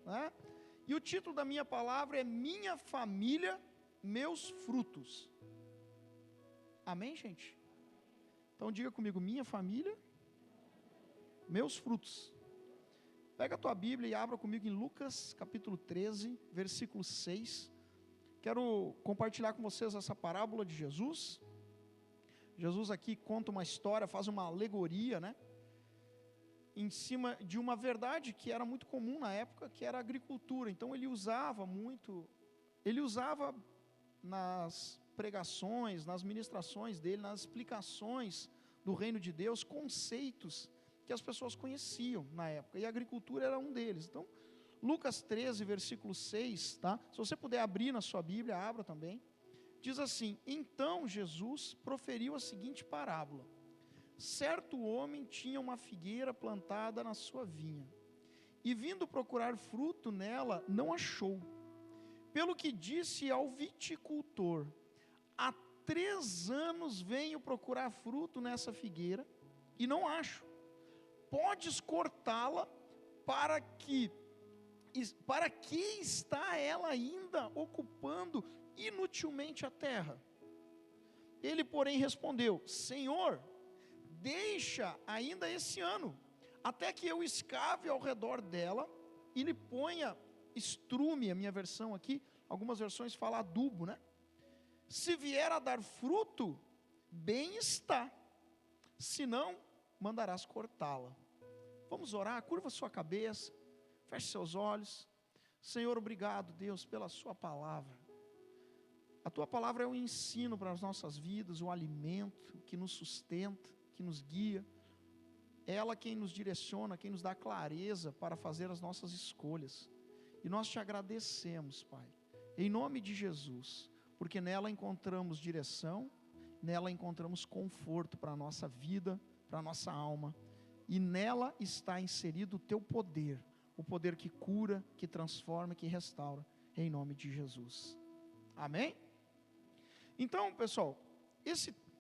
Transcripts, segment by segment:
né? E o título da minha palavra é Minha Família, Meus Frutos. Amém, gente? Então diga comigo, minha família, meus frutos. Pega a tua Bíblia e abra comigo em Lucas capítulo 13, versículo 6. Quero compartilhar com vocês essa parábola de Jesus. Jesus aqui conta uma história, faz uma alegoria, né? Em cima de uma verdade que era muito comum na época, que era a agricultura. Então ele usava nas pregações, nas ministrações dele, nas explicações do reino de Deus, conceitos que as pessoas conheciam na época, e a agricultura era um deles. Então, Lucas 13, versículo 6, tá? Se você puder abrir na sua Bíblia, abra também. Diz assim: então Jesus proferiu a seguinte parábola: certo homem tinha uma figueira plantada na sua vinha, e vindo procurar fruto nela, não achou. Pelo que disse ao viticultor: há 3 anos venho procurar fruto nessa figueira, e não acho. Podes cortá-la, para que está ela ainda ocupando inutilmente a terra? Ele, porém, respondeu: Senhor, deixa ainda esse ano, até que eu escave ao redor dela e lhe ponha estrume, a minha versão aqui, algumas versões falam adubo, né? Se vier a dar fruto, bem está, se não, mandarás cortá-la. Vamos orar, curva sua cabeça, feche seus olhos. Senhor, obrigado, Deus, pela sua palavra. A tua palavra é um ensino para as nossas vidas, um alimento que nos sustenta, que nos guia. É ela quem nos direciona, quem nos dá clareza para fazer as nossas escolhas. E nós te agradecemos, Pai, em nome de Jesus, porque nela encontramos direção, nela encontramos conforto para a nossa vida, para a nossa alma, e nela está inserido o teu poder, o poder que cura, que transforma, que restaura, em nome de Jesus. Amém? Então, pessoal,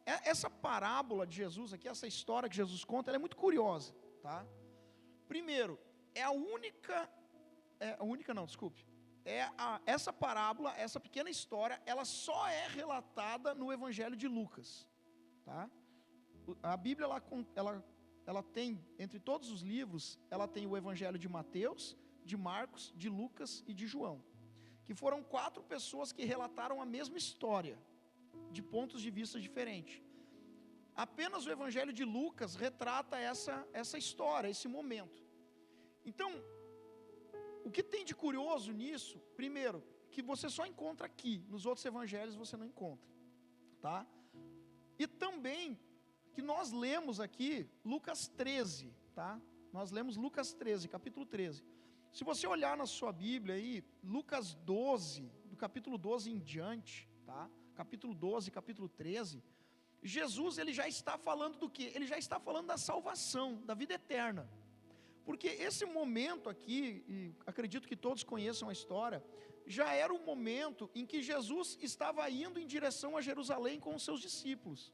essa parábola de Jesus aqui, essa história que Jesus conta, ela é muito curiosa, tá? Primeiro, essa parábola, essa pequena história, ela só é relatada no Evangelho de Lucas, tá? A Bíblia, ela tem, entre todos os livros, ela tem o Evangelho de Mateus, de Marcos, de Lucas e de João, que foram 4 pessoas que relataram a mesma história, de pontos de vista diferentes. Apenas o Evangelho de Lucas retrata essa história, esse momento. Então, o que tem de curioso nisso, primeiro, que você só encontra aqui, nos outros evangelhos você não encontra, tá? E também, que nós lemos aqui, Lucas 13, tá? Nós lemos Lucas 13, capítulo 13. Se você olhar na sua Bíblia aí, Lucas 12, do capítulo 12 em diante, tá? Capítulo 12, capítulo 13, Jesus, ele já está falando do quê? Ele já está falando da salvação, da vida eterna. Porque esse momento aqui, e acredito que todos conheçam a história, já era o momento em que Jesus estava indo em direção a Jerusalém com os seus discípulos.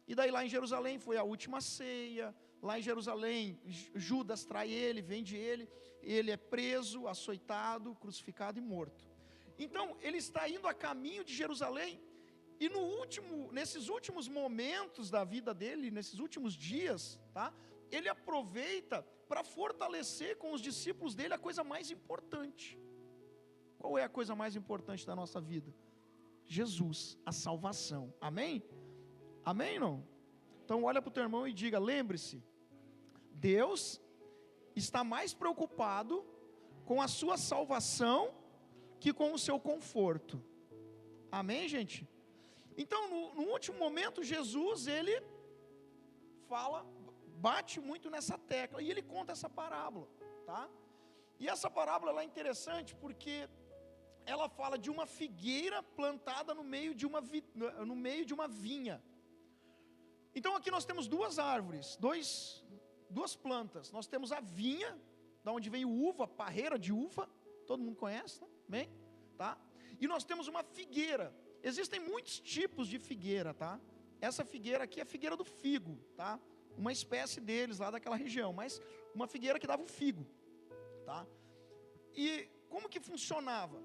E daí lá em Jerusalém foi a última ceia, lá em Jerusalém Judas trai ele, vende ele é preso, açoitado, crucificado e morto. Então ele está indo a caminho de Jerusalém, e nesses últimos momentos da vida dele, nesses últimos dias, tá? Ele aproveita para fortalecer com os discípulos dele a coisa mais importante. Qual é a coisa mais importante da nossa vida? Jesus, a salvação. Amém? Amém, não? Então olha para o teu irmão e diga: lembre-se, Deus está mais preocupado com a sua salvação que com o seu conforto. Amém, gente? Então no último momento Jesus, ele bate muito nessa tecla, e ele conta essa parábola, tá? E essa parábola, ela é interessante porque ela fala de uma figueira plantada no meio de uma vinha. Então aqui nós temos 2 árvores, 2 plantas. Nós temos a vinha, da onde vem uva, parreira de uva, todo mundo conhece, né? Bem, tá? E nós temos uma figueira. Existem muitos tipos de figueira, tá? Essa figueira aqui é a figueira do figo, tá? Uma espécie deles lá daquela região, mas uma figueira que dava o figo, tá? E como que funcionava?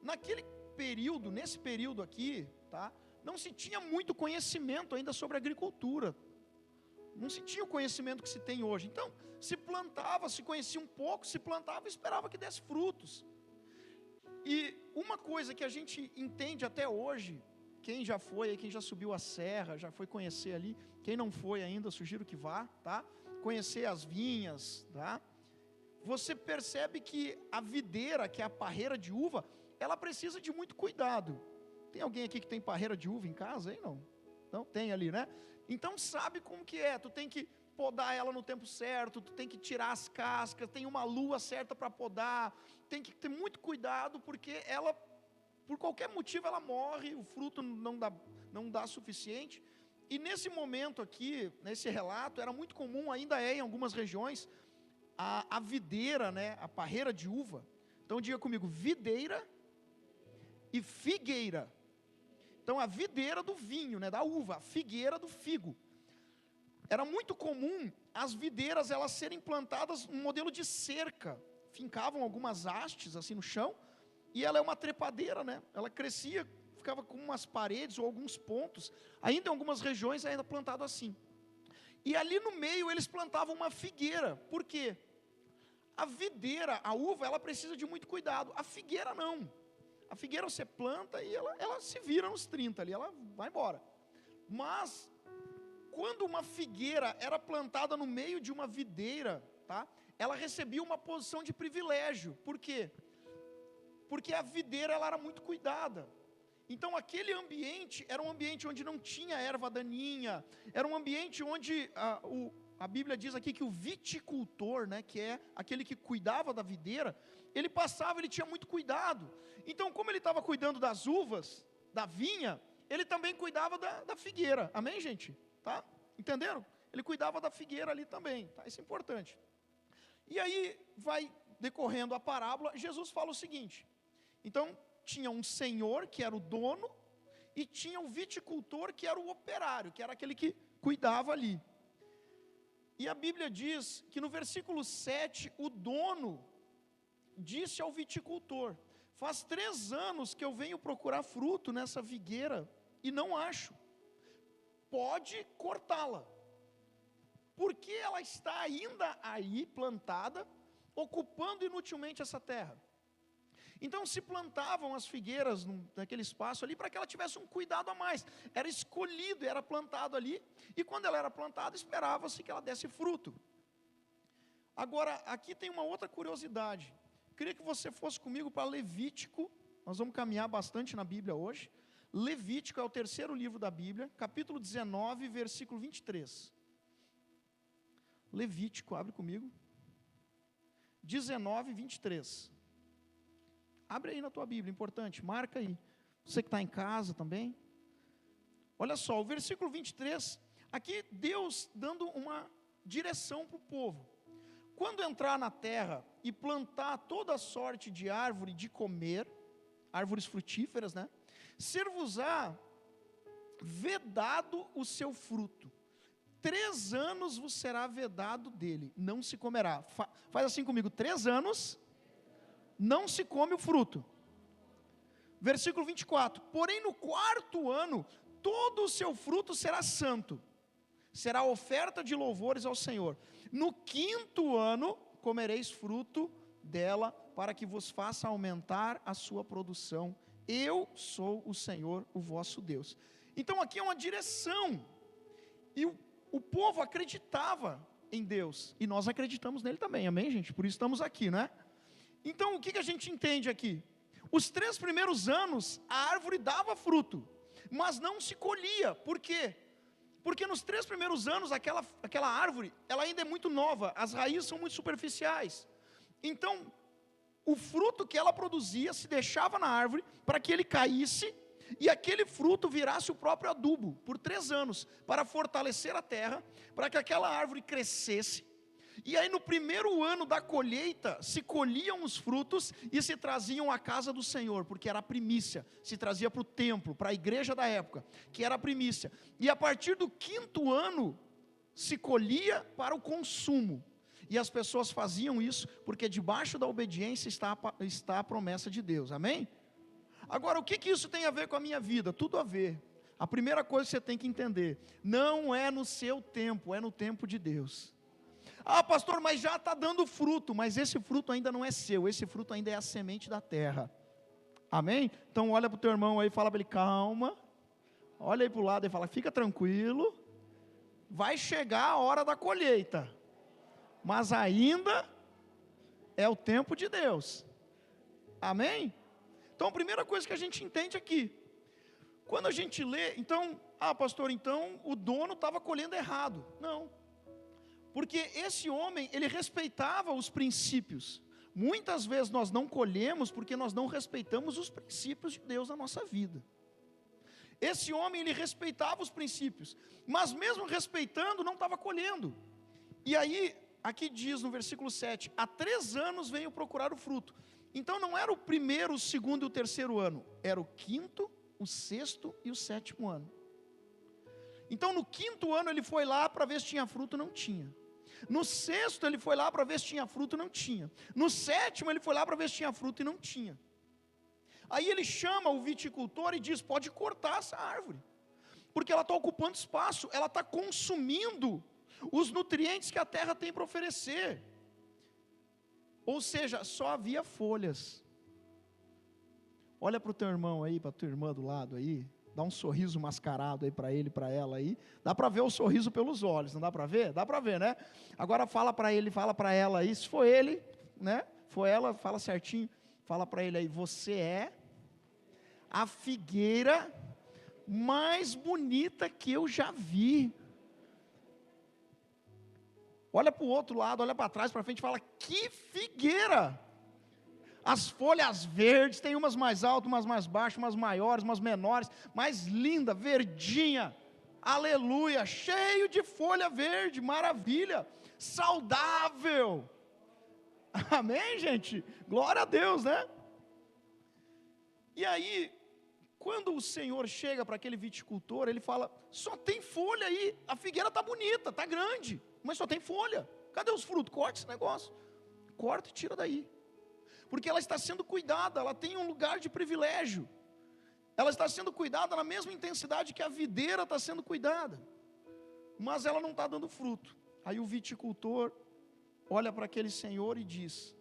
Naquele período, nesse período aqui, tá? Não se tinha muito conhecimento ainda sobre agricultura. Não se tinha o conhecimento que se tem hoje. Então, se plantava, se conhecia um pouco, se plantava e esperava que desse frutos. E uma coisa que a gente entende até hoje, quem já foi, quem já subiu a serra, já foi conhecer ali, quem não foi ainda, sugiro que vá, tá? Conhecer as vinhas, tá? Você percebe que a videira, que é a parreira de uva, ela precisa de muito cuidado. Tem alguém aqui que tem parreira de uva em casa, hein? Não? Não? Tem ali, né? Então sabe como que é, tu tem que podar ela no tempo certo, tu tem que tirar as cascas, tem uma lua certa para podar, tem que ter muito cuidado, porque ela, por qualquer motivo, ela morre, o fruto não dá suficiente. E nesse momento aqui, nesse relato, era muito comum, ainda é em algumas regiões, a videira, né, a parreira de uva. Então diga comigo, videira e figueira. Então a videira do vinho, né, da uva, a figueira do figo. Era muito comum as videiras elas serem plantadas um modelo de cerca. Fincavam algumas hastes assim no chão, e ela é uma trepadeira, né? Ela crescia, ficava com umas paredes ou alguns pontos. Ainda em algumas regiões ainda plantado assim. E ali no meio eles plantavam uma figueira. Por quê? A videira, a uva, ela precisa de muito cuidado. A figueira não. A figueira você planta e ela se vira nos 30 ali, ela vai embora. Mas, quando uma figueira era plantada no meio de uma videira, tá? Ela recebia uma posição de privilégio. Por quê? Porque a videira ela era muito cuidada. Então aquele ambiente era um ambiente onde não tinha erva daninha, era um ambiente onde a Bíblia diz aqui que o viticultor, né, que é aquele que cuidava da videira, ele passava, ele tinha muito cuidado. Então, como ele estava cuidando das uvas, da vinha, ele também cuidava da figueira. Amém, gente? Tá? Entenderam? Ele cuidava da figueira ali também. Tá? Isso é importante. E aí, vai decorrendo a parábola, Jesus fala o seguinte. Então, tinha um senhor, que era o dono, e tinha um viticultor, que era o operário, que era aquele que cuidava ali. E a Bíblia diz que no versículo 7, o dono disse ao viticultor: faz 3 anos que eu venho procurar fruto nessa figueira e não acho. Pode cortá-la, porque ela está ainda aí plantada, ocupando inutilmente essa terra. Então se plantavam as figueiras naquele espaço ali para que ela tivesse um cuidado a mais. Era escolhido, era plantado ali, e quando ela era plantada, esperava-se que ela desse fruto. Agora, aqui tem uma outra curiosidade. Queria que você fosse comigo para Levítico. Nós vamos caminhar bastante na Bíblia hoje. Levítico é o 3º livro da Bíblia, capítulo 19, versículo 23. Levítico, abre comigo. 19, 23. Abre aí na tua Bíblia, importante, marca aí. Você que está em casa também. Olha só, o versículo 23, aqui Deus dando uma direção para o povo. Quando entrar na terra e plantar toda sorte de árvore de comer, árvores frutíferas, né? Ser-vos-á vedado o seu fruto. 3 anos vos será vedado dele, não se comerá. Faz assim comigo, 3 anos... não se come o fruto. Versículo 24. Porém no 4º ano, todo o seu fruto será santo. Será oferta de louvores ao Senhor. No 5º ano, comereis fruto dela, para que vos faça aumentar a sua produção. Eu sou o Senhor, o vosso Deus. Então aqui é uma direção. E o povo acreditava em Deus. E nós acreditamos nele também, amém, gente? Por isso estamos aqui, não é? Então, o que a gente entende aqui? Os 3 primeiros anos, a árvore dava fruto, mas não se colhia. Por quê? Porque nos 3 primeiros anos, aquela árvore, ela ainda é muito nova, as raízes são muito superficiais. Então, o fruto que ela produzia se deixava na árvore para que ele caísse, e aquele fruto virasse o próprio adubo, por 3 anos, para fortalecer a terra, para que aquela árvore crescesse. E aí no 1º ano da colheita, se colhiam os frutos e se traziam à casa do Senhor, porque era a primícia, se trazia para o templo, para a igreja da época, que era a primícia. E a partir do 5º ano, se colhia para o consumo. E as pessoas faziam isso porque debaixo da obediência está a promessa de Deus, amém? Agora, o que isso tem a ver com a minha vida? Tudo a ver. A primeira coisa que você tem que entender, não é no seu tempo, é no tempo de Deus. Ah, pastor, mas já está dando fruto, mas esse fruto ainda não é seu, esse fruto ainda é a semente da terra, amém? Então olha para o teu irmão aí e fala para ele, calma, olha aí para o lado e fala, fica tranquilo, vai chegar a hora da colheita, mas ainda é o tempo de Deus, amém? Então a primeira coisa que a gente entende aqui, quando a gente lê, então, pastor, então o dono estava colhendo errado, não, porque esse homem, ele respeitava os princípios. Muitas vezes nós não colhemos porque nós não respeitamos os princípios de Deus na nossa vida. Esse homem, ele respeitava os princípios, mas mesmo respeitando, não estava colhendo. E aí, aqui diz no versículo 7, há 3 anos venho procurar o fruto. Então não era o primeiro, o segundo e o terceiro ano, era o 5º, o 6º e o 7º ano. Então no 5º ano ele foi lá para ver se tinha fruto, não tinha. No 6º ele foi lá para ver se tinha fruto, não tinha. No 7º ele foi lá para ver se tinha fruto e não tinha. Aí ele chama o viticultor e diz, pode cortar essa árvore, porque ela está ocupando espaço, ela está consumindo os nutrientes que a terra tem para oferecer. Ou seja, só havia folhas. Olha para o teu irmão aí, para a tua irmã do lado aí, dá um sorriso mascarado aí para ele, para ela aí, dá para ver o sorriso pelos olhos, não dá para ver? Dá para ver, né? Agora fala para ele, fala para ela aí, se for ele, né? For ela, fala certinho, fala para ele aí, você é a figueira mais bonita que eu já vi. Olha para o outro lado, olha para trás, para frente e fala, que figueira! As folhas verdes, tem umas mais altas, umas mais baixas, umas maiores, umas menores, mais linda, verdinha, aleluia, cheio de folha verde, maravilha, saudável, amém gente? Glória a Deus, né? E aí, quando o Senhor chega para aquele viticultor, ele fala, só tem folha aí, a figueira está bonita, está grande, mas só tem folha, cadê os frutos? Corta esse negócio, corta e tira daí. Porque ela está sendo cuidada, ela tem um lugar de privilégio, ela está sendo cuidada na mesma intensidade que a videira está sendo cuidada, mas ela não está dando fruto. Aí o viticultor olha para aquele senhor e diz,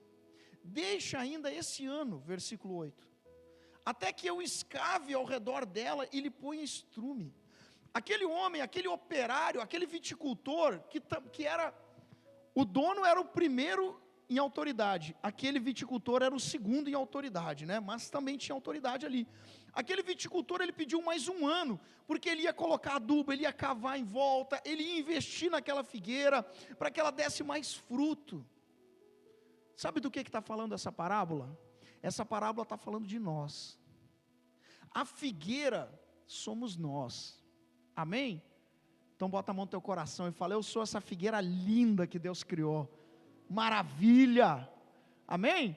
deixa ainda esse ano, versículo 8, até que eu escave ao redor dela e lhe ponha estrume. Aquele homem, aquele operário, aquele viticultor, que era, o dono era o primeiro em autoridade, aquele viticultor era o segundo em autoridade, né? Mas também tinha autoridade ali. Aquele viticultor, ele pediu mais 1 ano, porque ele ia colocar adubo, ele ia cavar em volta, ele ia investir naquela figueira, para que ela desse mais fruto. Sabe do que está falando essa parábola? Essa parábola está falando de nós. A figueira somos nós, amém? Então bota a mão no teu coração e fala, eu sou essa figueira linda que Deus criou, maravilha, amém?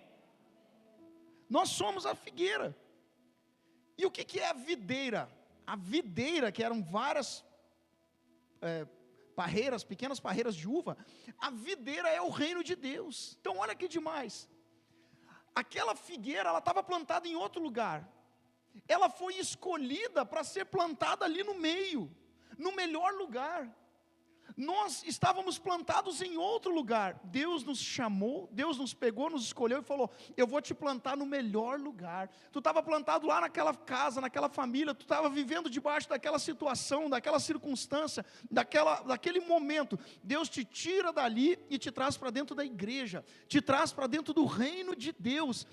Nós somos a figueira. E o que é a videira? A videira, que eram várias parreiras, pequenas parreiras de uva, a videira é o reino de Deus. Então olha que demais, aquela figueira, ela estava plantada em outro lugar, ela foi escolhida para ser plantada ali no meio, no melhor lugar. Nós estávamos plantados em outro lugar, Deus nos chamou, Deus nos pegou, nos escolheu e falou, eu vou te plantar no melhor lugar. Tu estava plantado lá naquela casa, naquela família, tu estava vivendo debaixo daquela situação, daquela circunstância, daquele momento. Deus te tira dali e te traz para dentro da igreja, te traz para dentro do reino de Deus.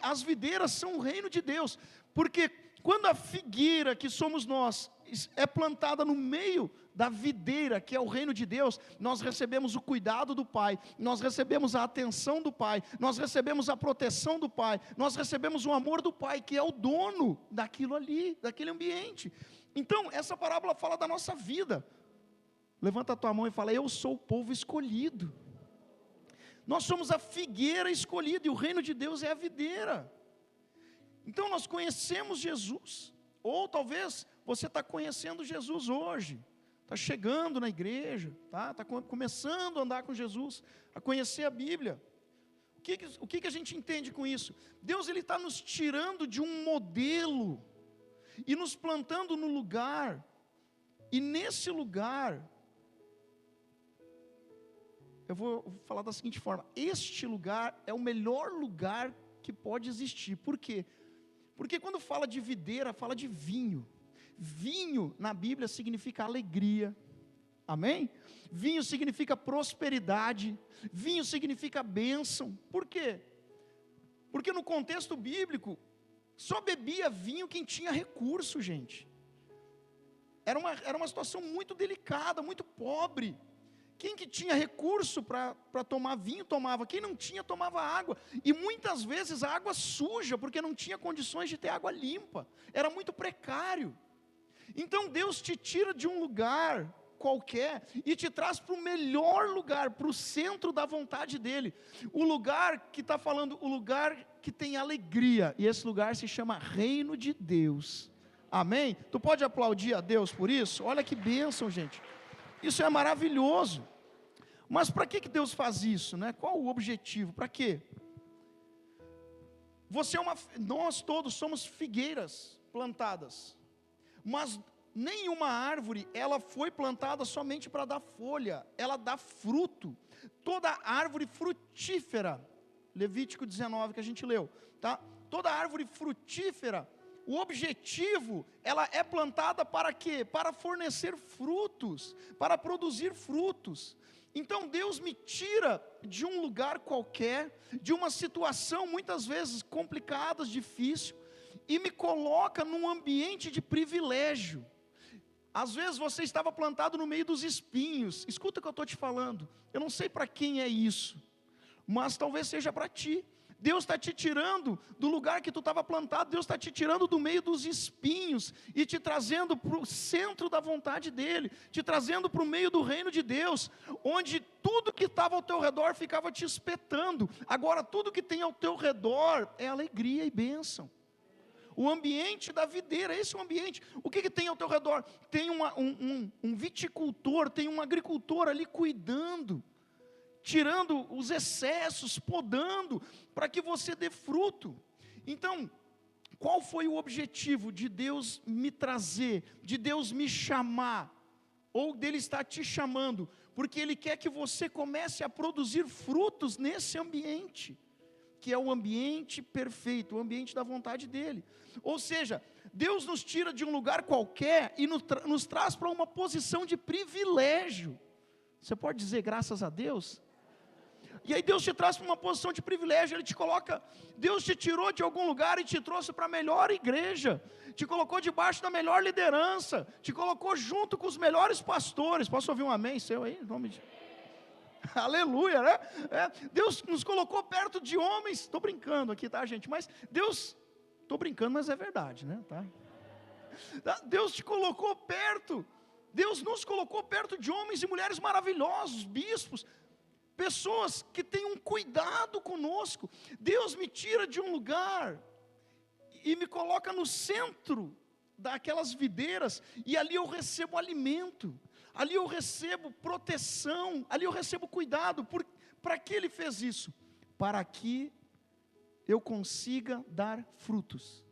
As videiras são o reino de Deus, porque quando a figueira, que somos nós, é plantada no meio da videira, que é o reino de Deus, nós recebemos o cuidado do Pai, nós recebemos a atenção do Pai, nós recebemos a proteção do Pai, nós recebemos o amor do Pai, que é o dono daquilo ali, daquele ambiente. Então, essa parábola fala da nossa vida. Levanta a tua mão e fala, eu sou o povo escolhido. Nós somos a figueira escolhida, e o reino de Deus é a videira. Então nós conhecemos Jesus, ou talvez você está conhecendo Jesus hoje, está chegando na igreja, está começando a andar com Jesus, a conhecer a Bíblia. O que a gente entende com isso? Deus está nos tirando de um modelo e nos plantando no lugar, e nesse lugar, eu vou falar da seguinte forma: este lugar é o melhor lugar que pode existir. Por quê? Porque quando fala de videira, fala de vinho. Vinho na Bíblia significa alegria, amém? Vinho significa prosperidade, vinho significa bênção. Por quê? Porque no contexto bíblico, só bebia vinho quem tinha recurso, gente. Era uma situação muito delicada, muito pobre. Quem que tinha recurso para tomar vinho, tomava. Quem não tinha, tomava água. E muitas vezes a água suja, porque não tinha condições de ter água limpa. Era muito precário. Então Deus te tira de um lugar qualquer e te traz para o melhor lugar, para o centro da vontade dEle. O lugar que está falando, o lugar que tem alegria. E esse lugar se chama Reino de Deus. Amém? Tu pode aplaudir a Deus por isso? Olha que bênção, gente. Isso é maravilhoso. Mas para que Deus faz isso, né? Qual o objetivo? Para quê? Nós todos somos figueiras plantadas. Mas nenhuma árvore, ela foi plantada somente para dar folha, ela dá fruto. Toda árvore frutífera, Levítico 19 que a gente leu, tá? Toda árvore frutífera, o objetivo, ela é plantada para quê? Para fornecer frutos, para produzir frutos. Então Deus me tira de um lugar qualquer, de uma situação muitas vezes complicada, difícil, e me coloca num ambiente de privilégio. Às vezes você estava plantado no meio dos espinhos. Escuta o que eu estou te falando. Eu não sei para quem é isso, mas talvez seja para ti. Deus está te tirando do lugar que tu estava plantado. Deus está te tirando do meio dos espinhos e te trazendo para o centro da vontade dEle, te trazendo para o meio do reino de Deus, onde tudo que estava ao teu redor ficava te espetando. Agora tudo que tem ao teu redor é alegria e bênção. O ambiente da videira, esse é o ambiente. O que tem ao teu redor? Tem um viticultor, tem um agricultor ali cuidando, tirando os excessos, podando, para que você dê fruto. Então, qual foi o objetivo de Deus me trazer, de Deus me chamar, ou dele estar te chamando? Porque Ele quer que você comece a produzir frutos nesse ambiente, que é o ambiente perfeito, o ambiente da vontade dEle. Ou seja, Deus nos tira de um lugar qualquer e nos traz para uma posição de privilégio. Você pode dizer graças a Deus? E aí Deus te traz para uma posição de privilégio, Ele te coloca, Deus te tirou de algum lugar e te trouxe para a melhor igreja, te colocou debaixo da melhor liderança, te colocou junto com os melhores pastores. Posso ouvir um amém seu aí? Em nome de... Aleluia, né? Deus nos colocou perto de homens. Estou brincando aqui, tá, gente? Mas Deus, estou brincando, mas é verdade, né? Tá? Deus te colocou perto. Deus nos colocou perto de homens e mulheres maravilhosos, bispos, pessoas que têm um cuidado conosco. Deus me tira de um lugar e me coloca no centro daquelas videiras, e ali eu recebo alimento, ali eu recebo proteção, ali eu recebo cuidado. Para que Ele fez isso? Para que eu consiga dar frutos.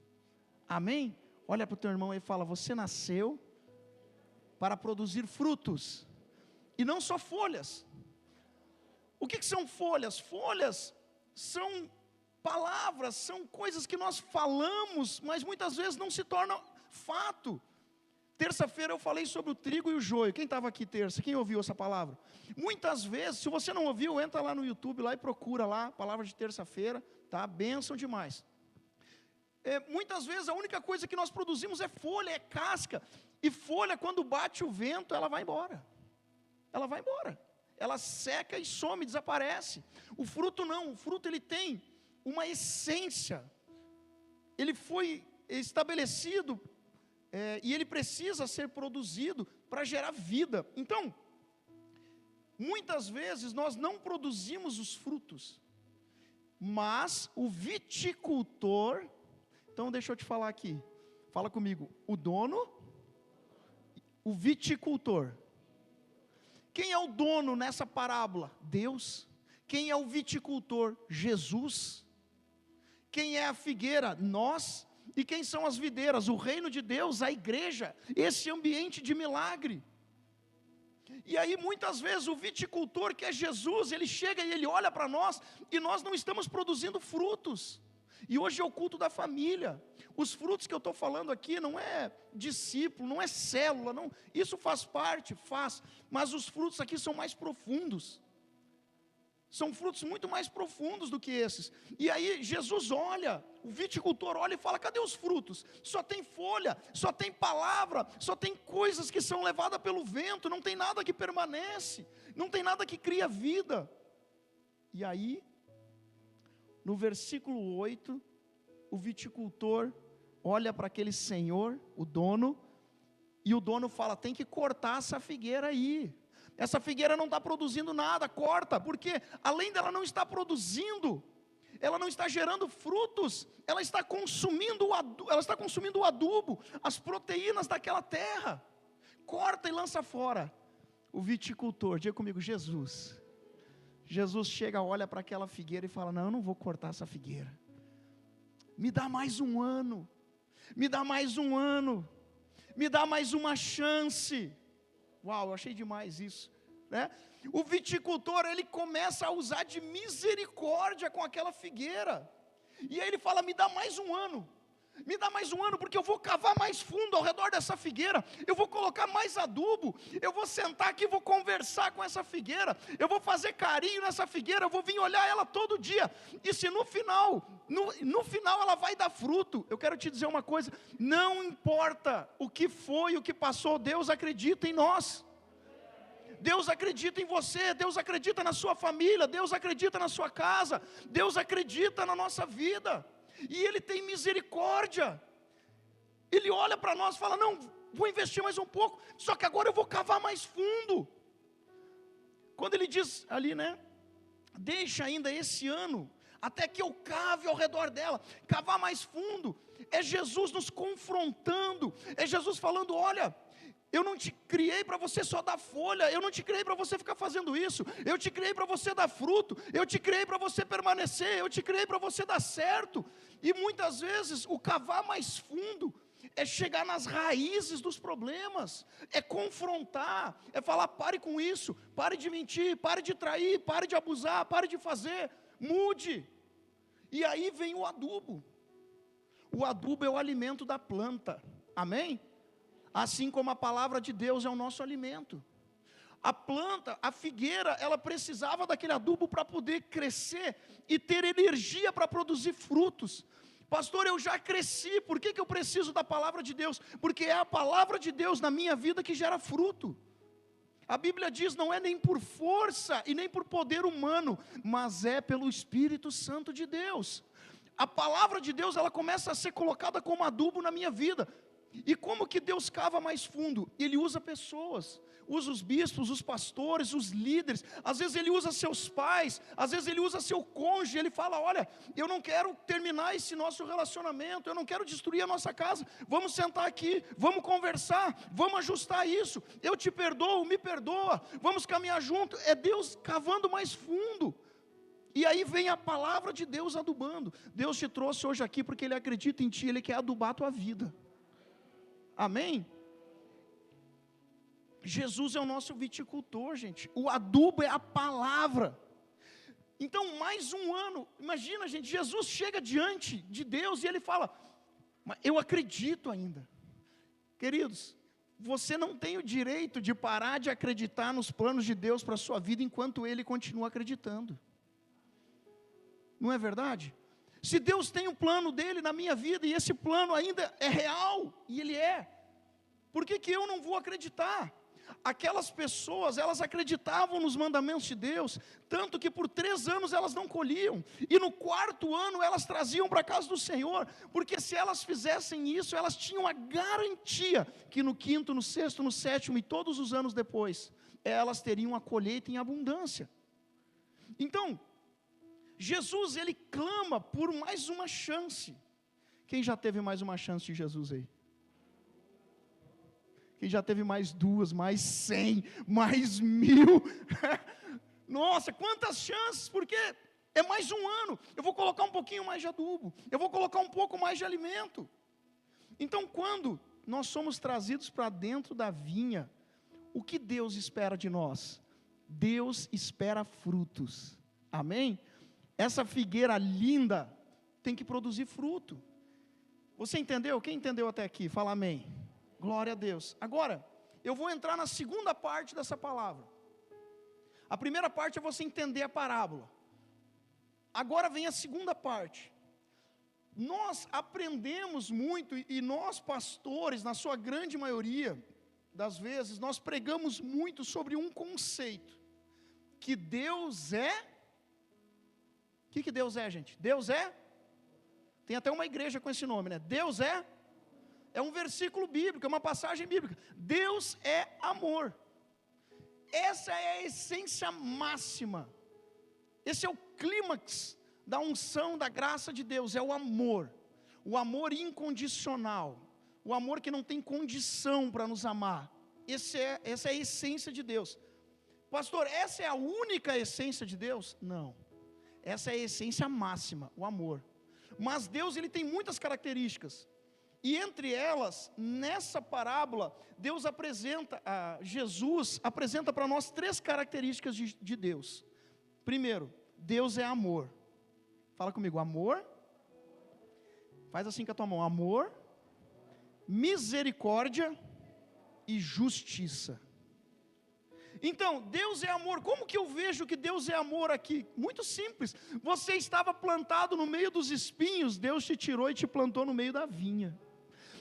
Amém? Olha para o teu irmão e fala: você nasceu para produzir frutos, e não só folhas. O que são folhas? Folhas são palavras, são coisas que nós falamos, mas muitas vezes não se tornam fato. Terça-feira eu falei sobre o trigo e o joio. Quem estava aqui terça? Quem ouviu essa palavra? Muitas vezes, se você não ouviu, entra lá no YouTube lá e procura lá, palavra de terça-feira, tá? Bênção demais. Muitas vezes a única coisa que nós produzimos é folha, é casca. E folha, quando bate o vento, ela vai embora. Ela vai embora. Ela seca e some, desaparece. O fruto não, o fruto ele tem uma essência. Ele foi estabelecido e ele precisa ser produzido para gerar vida. Então, muitas vezes nós não produzimos os frutos, mas o viticultor, então deixa eu te falar aqui, fala comigo, o dono, o viticultor, Quem é o dono nessa parábola? Deus. Quem é o viticultor? Jesus. Quem é a figueira? Nós. E quem são as videiras? O reino de Deus, a igreja, esse ambiente de milagre. E aí muitas vezes o viticultor, que é Jesus, ele chega e ele olha para nós, e nós não estamos produzindo frutos. E hoje é o culto da família. Os frutos que eu estou falando aqui não é discípulo, não é célula, não, isso faz parte, mas os frutos aqui são mais profundos. São frutos muito mais profundos do que esses. E aí Jesus olha, o viticultor olha e fala: cadê os frutos? Só tem folha, só tem palavra, só tem coisas que são levadas pelo vento, não tem nada que permanece, não tem nada que cria vida. E aí, no versículo 8, o viticultor olha para aquele senhor, o dono, e o dono fala: tem que cortar essa figueira aí. Essa figueira não está produzindo nada, corta, porque além dela não estar produzindo, ela não está gerando frutos, ela está consumindo o adubo, as proteínas daquela terra. Corta e lança fora. O viticultor, diga comigo, Jesus chega, olha para aquela figueira e fala: não, eu não vou cortar essa figueira, me dá mais um ano, me dá mais um ano, me dá mais uma chance. Uau, eu achei demais isso, né? O viticultor, ele começa a usar de misericórdia com aquela figueira, e aí ele fala: me dá mais um ano, me dá mais um ano, porque eu vou cavar mais fundo ao redor dessa figueira, eu vou colocar mais adubo, eu vou sentar aqui, vou conversar com essa figueira, eu vou fazer carinho nessa figueira, eu vou vir olhar ela todo dia, e se no final ela vai dar fruto, eu quero te dizer uma coisa: não importa o que foi, o que passou, Deus acredita em nós, Deus acredita em você, Deus acredita na sua família, Deus acredita na sua casa, Deus acredita na nossa vida, e Ele tem misericórdia. Ele olha para nós e fala: não, vou investir mais um pouco, só que agora eu vou cavar mais fundo. Quando Ele diz ali, né, deixa ainda esse ano, até que eu cave ao redor dela, cavar mais fundo, é Jesus nos confrontando, é Jesus falando: olha, eu não te criei para você só dar folha, eu não te criei para você ficar fazendo isso, eu te criei para você dar fruto, eu te criei para você permanecer, eu te criei para você dar certo. E muitas vezes o cavar mais fundo é chegar nas raízes dos problemas, é confrontar, é falar: pare com isso, pare de mentir, pare de trair, pare de abusar, pare de fazer, mude. E aí vem o adubo. O adubo é o alimento da planta, amém? Assim como a palavra de Deus é o nosso alimento. A planta, a figueira, ela precisava daquele adubo para poder crescer e ter energia para produzir frutos. Pastor, eu já cresci, por que eu preciso da palavra de Deus? Porque é a palavra de Deus na minha vida que gera fruto. A Bíblia diz: não é nem por força e nem por poder humano, mas é pelo Espírito Santo de Deus. A palavra de Deus, ela começa a ser colocada como adubo na minha vida. E como que Deus cava mais fundo? Ele usa pessoas, usa os bispos, os pastores, os líderes, às vezes Ele usa seus pais, às vezes Ele usa seu cônjuge. Ele fala: olha, eu não quero terminar esse nosso relacionamento, eu não quero destruir a nossa casa, vamos sentar aqui, vamos conversar, vamos ajustar isso, eu te perdoo, me perdoa, vamos caminhar junto. É Deus cavando mais fundo. E aí vem a palavra de Deus adubando. Deus te trouxe hoje aqui porque Ele acredita em ti, Ele quer adubar a tua vida. Amém? Jesus é o nosso viticultor, gente. O adubo é a palavra. Então, mais um ano, imagina, gente, Jesus chega diante de Deus e Ele fala: mas eu acredito ainda. Queridos, você não tem o direito de parar de acreditar nos planos de Deus para a sua vida enquanto Ele continua acreditando. Não é verdade? Se Deus tem um plano dele na minha vida, e esse plano ainda é real, e ele é, por que eu não vou acreditar? Aquelas pessoas, elas acreditavam nos mandamentos de Deus, tanto que por 3 anos elas não colhiam, e no 4º ano elas traziam para a casa do Senhor, porque se elas fizessem isso, elas tinham a garantia, que no 5º, no 6º, no 7º e todos os anos depois, elas teriam a colheita em abundância. Então, Jesus, Ele clama por mais uma chance. Quem já teve mais uma chance de Jesus aí? Quem já teve mais 2, mais 100, mais 1000? Nossa, quantas chances, porque é mais um ano. Eu vou colocar um pouquinho mais de adubo, eu vou colocar um pouco mais de alimento. Então, quando nós somos trazidos para dentro da vinha, o que Deus espera de nós? Deus espera frutos, amém? Essa figueira linda tem que produzir fruto. Você entendeu? Quem entendeu até aqui? Fala amém. Glória a Deus. Agora, eu vou entrar na segunda parte dessa palavra. A primeira parte é você entender a parábola. Agora vem a segunda parte. Nós aprendemos muito, e nós pastores, na sua grande maioria das vezes, nós pregamos muito sobre um conceito, que Deus é... O que Deus é, gente? Deus é... Tem até uma igreja com esse nome, né? Deus é... É um versículo bíblico, é uma passagem bíblica. Deus é amor. Essa é a essência máxima. Esse é o clímax da unção, da graça de Deus, é o amor. O amor incondicional. O amor que não tem condição para nos amar. Essa é a essência de Deus. Pastor, essa é a única essência de Deus? Não. Essa é a essência máxima, o amor. Mas Deus, ele tem muitas características. E entre elas, nessa parábola, Jesus apresenta para nós 3 características de Deus. Primeiro, Deus é amor. Fala comigo, amor. Faz assim com a tua mão, amor, misericórdia e justiça. Então, Deus é amor. Como que eu vejo que Deus é amor aqui? Muito simples. Você estava plantado no meio dos espinhos, Deus te tirou e te plantou no meio da vinha.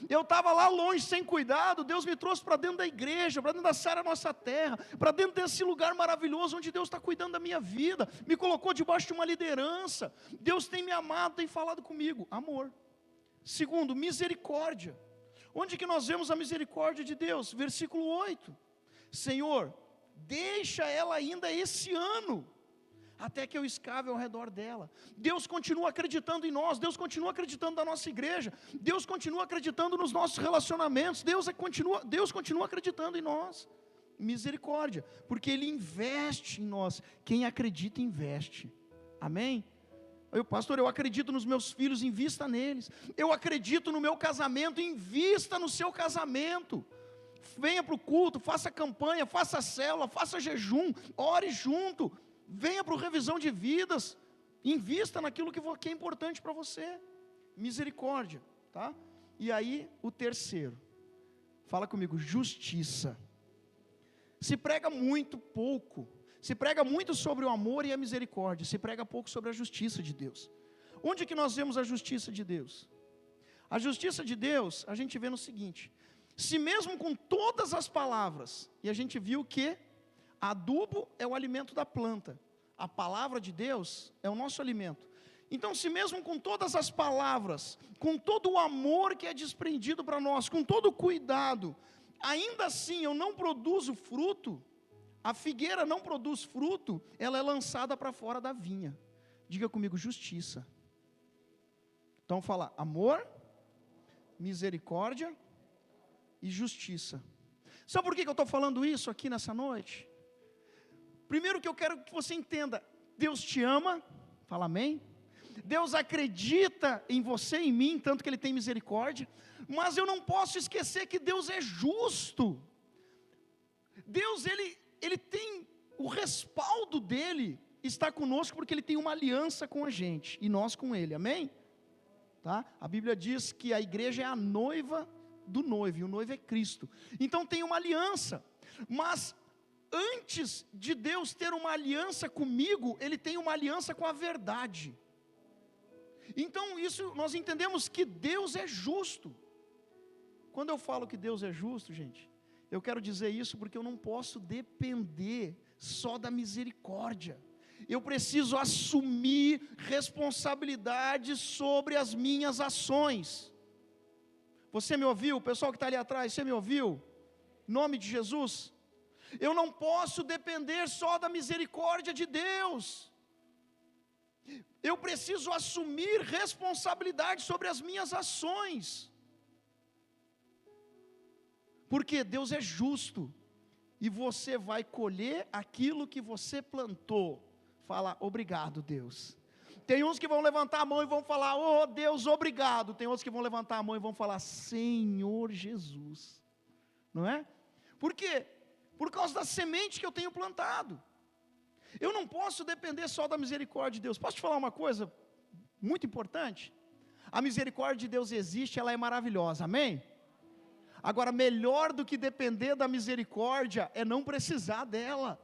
Eu estava lá longe, sem cuidado, Deus me trouxe para dentro da igreja, para dentro da Sara Nossa Terra, para dentro desse lugar maravilhoso, onde Deus está cuidando da minha vida, me colocou debaixo de uma liderança, Deus tem me amado, tem falado comigo, amor. Segundo, misericórdia. Onde que nós vemos a misericórdia de Deus? Versículo 8, Senhor, deixa ela ainda esse ano, até que eu escave ao redor dela. Deus continua acreditando em nós, Deus continua acreditando na nossa igreja, Deus continua acreditando nos nossos relacionamentos, Deus continua acreditando em nós. Misericórdia, porque Ele investe em nós. Quem acredita, investe. Amém? Pastor, eu acredito nos meus filhos, invista neles. Eu acredito no meu casamento, invista no seu casamento. Venha para o culto, faça campanha, faça célula, faça jejum, ore junto. Venha para o revisão de vidas, invista naquilo que é importante para você. Misericórdia, tá? E aí, o terceiro, fala comigo, justiça. Se prega muito pouco, se prega muito sobre o amor e a misericórdia, se prega pouco sobre a justiça de Deus. Onde que nós vemos a justiça de Deus? A justiça de Deus, a gente vê no seguinte: se mesmo com todas as palavras, e a gente viu que adubo é o alimento da planta, a palavra de Deus é o nosso alimento. Então, se mesmo com todas as palavras, com todo o amor que é desprendido para nós, com todo o cuidado, ainda assim eu não produzo fruto, a figueira não produz fruto, ela é lançada para fora da vinha. Diga comigo, justiça. Então fala, amor, misericórdia e justiça. Sabe por que eu estou falando isso aqui nessa noite? Primeiro que eu quero que você entenda, Deus te ama, fala amém. Deus acredita em você e em mim, tanto que Ele tem misericórdia, mas eu não posso esquecer que Deus é justo. Deus, Ele tem o respaldo dEle, está conosco porque Ele tem uma aliança com a gente, e nós com Ele, amém? Tá? A Bíblia diz que a igreja é a noiva do noivo, e o noivo é Cristo. Então tem uma aliança, mas antes de Deus ter uma aliança comigo, Ele tem uma aliança com a verdade. Então isso, nós entendemos que Deus é justo. Quando eu falo que Deus é justo, gente, eu quero dizer isso porque eu não posso depender só da misericórdia. Eu preciso assumir responsabilidade sobre as minhas ações. Você me ouviu? O pessoal que está ali atrás, você me ouviu? Em nome de Jesus. Eu não posso depender só da misericórdia de Deus. Eu preciso assumir responsabilidade sobre as minhas ações. Porque Deus é justo, e você vai colher aquilo que você plantou. Fala, obrigado, Deus. Tem uns que vão levantar a mão e vão falar, oh Deus, obrigado. Tem outros que vão levantar a mão e vão falar, Senhor Jesus. Não é? Por quê? Por causa da semente que eu tenho plantado. Eu não posso depender só da misericórdia de Deus. Posso te falar uma coisa muito importante? A misericórdia de Deus existe, ela é maravilhosa, amém? Agora, melhor do que depender da misericórdia é não precisar dela.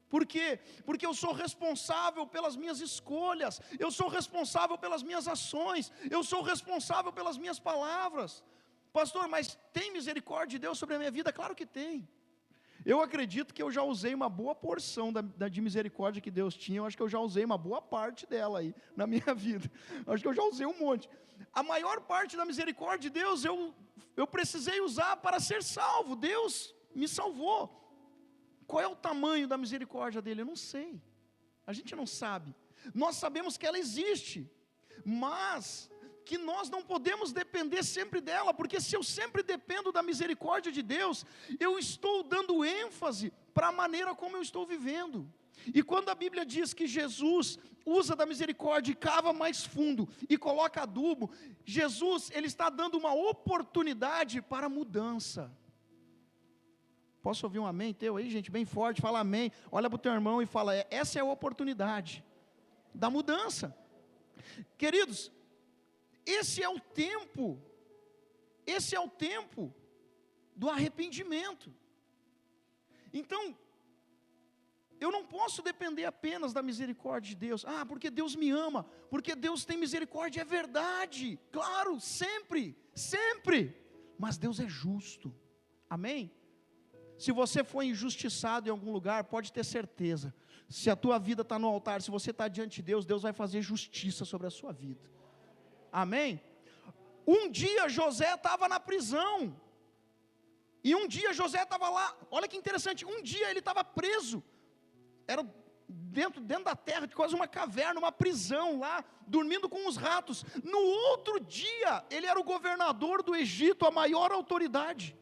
Por quê? Porque eu sou responsável pelas minhas escolhas, eu sou responsável pelas minhas ações, eu sou responsável pelas minhas palavras. Pastor, mas tem misericórdia de Deus sobre a minha vida? Claro que tem. Eu acredito que eu já usei uma boa porção de misericórdia que Deus tinha. Eu acho que eu já usei uma boa parte dela aí na minha vida. Eu acho que eu já usei um monte. A maior parte da misericórdia de Deus eu precisei usar para ser salvo. Deus me salvou. Qual é o tamanho da misericórdia dele? Eu não sei. A gente não sabe. Nós sabemos que ela existe, mas que nós não podemos depender sempre dela, porque se eu sempre dependo da misericórdia de Deus, eu estou dando ênfase para a maneira como eu estou vivendo. E quando a Bíblia diz que Jesus usa da misericórdia e cava mais fundo e coloca adubo, Jesus, ele está dando uma oportunidade para mudança. Posso ouvir um amém teu aí, gente, bem forte? Fala amém, olha para o teu irmão e fala, essa é a oportunidade da mudança. Queridos, esse é o tempo do arrependimento. Então, eu não posso depender apenas da misericórdia de Deus. Porque Deus me ama, porque Deus tem misericórdia, é verdade, claro, sempre, mas Deus é justo, amém? Se você foi injustiçado em algum lugar, pode ter certeza, se a tua vida está no altar, se você está diante de Deus, Deus vai fazer justiça sobre a sua vida, amém? Um dia José estava na prisão, e um dia José estava lá, olha que interessante, um dia ele estava preso, era dentro da terra, quase uma caverna, uma prisão lá, dormindo com os ratos. No outro dia, ele era o governador do Egito, a maior autoridade.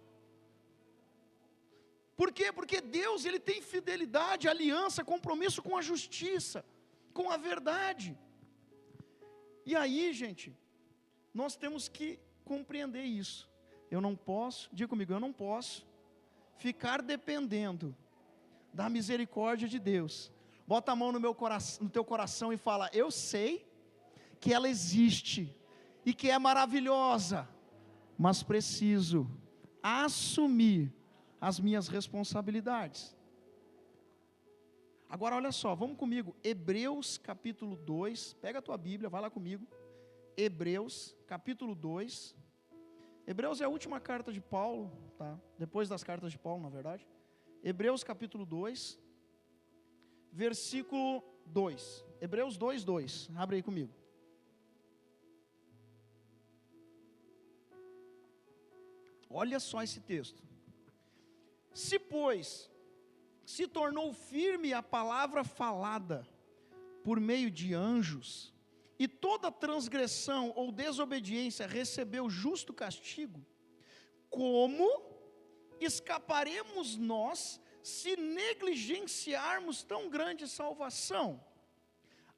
Por quê? Porque Deus, ele tem fidelidade, aliança, compromisso com a justiça, com a verdade. E aí, gente, nós temos que compreender isso. Eu não posso, diga comigo, eu não posso ficar dependendo da misericórdia de Deus. Bota a mão no teu coração e fala, eu sei que ela existe e que é maravilhosa, mas preciso assumir as minhas responsabilidades. Agora olha só, vamos comigo, Hebreus capítulo 2, pega a tua Bíblia, vai lá comigo, Hebreus capítulo 2, Hebreus é a última carta de Paulo, tá? Depois das cartas de Paulo, na verdade. Hebreus capítulo 2, versículo 2, Hebreus 2, 2, abre aí comigo. Olha só esse texto. Se, pois, se tornou firme a palavra falada por meio de anjos, e toda transgressão ou desobediência recebeu justo castigo, como escaparemos nós se negligenciarmos tão grande salvação,